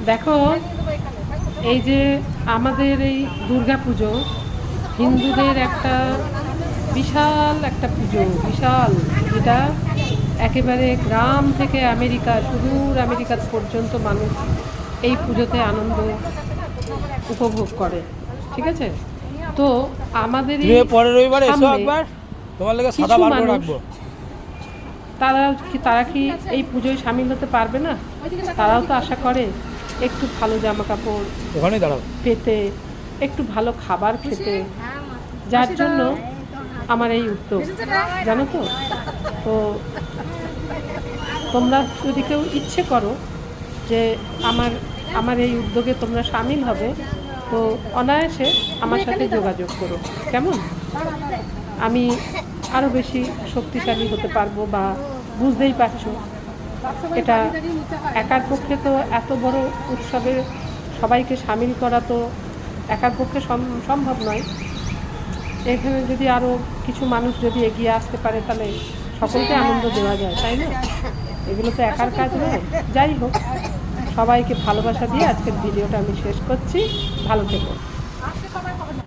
দেখো, এই যে আমাদের এই দুর্গা পুজো হিন্দুদের একটা বিশাল একটা পুজো, বিশাল, যেটা একেবারে গ্রাম থেকে আমেরিকা, সুদূর আমেরিকা পর্যন্ত মানুষ এই পুজোতে আনন্দ উপভোগ করে। ঠিক আছে, তো আমাদের এই পরের রবিবার এসো সামনে একবার, তোমার লেগে সাদা কিছু বার করে মানুষ, রাখবো। তারা কি এই পুজোয় সামিল হতে পারবে না? তারাও তো আশা করে একটু ভালো জামা কাপড় ওখানেই দাঁড়াও। পেতে, একটু ভালো খাবার খেতে, যার জন্য আমার এই উদ্যোগ, জানো তো। তো তোমরা যদি কেউ ইচ্ছে করো যে আমার আমার এই উদ্যোগে তোমরা সামিল হবে, তো অনায়াসে আমার সাথে যোগাযোগ করো, কেমন? আমি আরও বেশি শক্তিশালী হতে পারবো, বা বুঝতেই পারছো এটা একার পক্ষে তো এত বড় উৎসবে সবাইকে সামিল করা তো একার পক্ষে সম্ভব নয়। এখানে যদি আরও কিছু মানুষ যদি এগিয়ে আসতে পারে, তাহলে সকলকে আনন্দ দেওয়া যায়, তাই না? এগুলো তো একার কাজ নয়। যাই হোক, সবাইকে ভালোবাসা দিয়ে আজকের ভিডিওটা আমি শেষ করছি। ভালো থেকো।